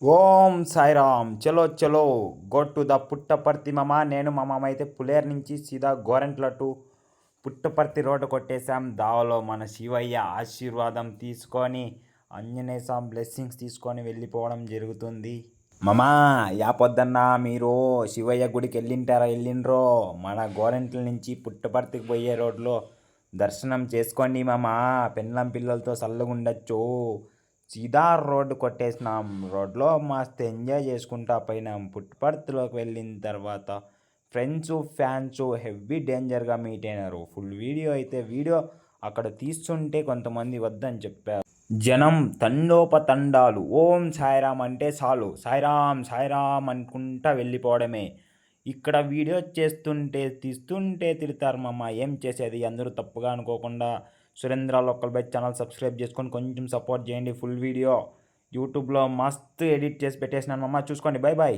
ఓం సాయిరామ్ చలో చలో go to the Puttaparthi మామ. నేను మా మామ అయితే పులేరు నుంచి సీదా గోరెంట్ల టు పుట్టపర్తి రోడ్డు కొట్టేశాం. దావలో మన శివయ్య ఆశీర్వాదం తీసుకొని ఆంజనేయ స్వామి బ్లెస్సింగ్స్ తీసుకొని వెళ్ళిపోవడం జరుగుతుంది. మామా యా పొద్దన్న మీరు శివయ్య గుడికి వెళ్ళిండ్రో? మన గోరెంట్ల నుంచి పుట్టపర్తికి పోయే రోడ్లో దర్శనం చేసుకోండి మామ. పెళ్ళం పిల్లలతో చల్లగుండొచ్చు. సీదా రోడ్డు కొట్టేసినాం. రోడ్లో మస్తు ఎంజాయ్ చేసుకుంటా పోయినాం. పుట్టపర్తిలోకి వెళ్ళిన తర్వాత ఫ్రెండ్స్ ఫ్యాన్స్ హెవీ డేంజర్గా మీట్ అయినారు. ఫుల్ వీడియో అక్కడ తీస్తుంటే కొంతమంది వద్దని చెప్పారు. జనం తండోపతండాలు. ఓం సాయిరామ్ అంటే చాలు సాయిరామ్ సాయిరామ్ అనుకుంటా వెళ్ళిపోవడమే. ఇక్కడ వీడియో తీస్తుంటే తిడతారు మామ. ఏం చేసేది, అందరూ తప్పుగా అనుకోకుండా Surendra local by channel subscribe చేసుకొని కొంచెం సపోర్ట్ చేయండి. ఫుల్ వీడియో యూట్యూబ్లో మస్తు ఎడిట్ చేసి పెట్టేసినాను మామ, చూసుకోండి. Bye bye.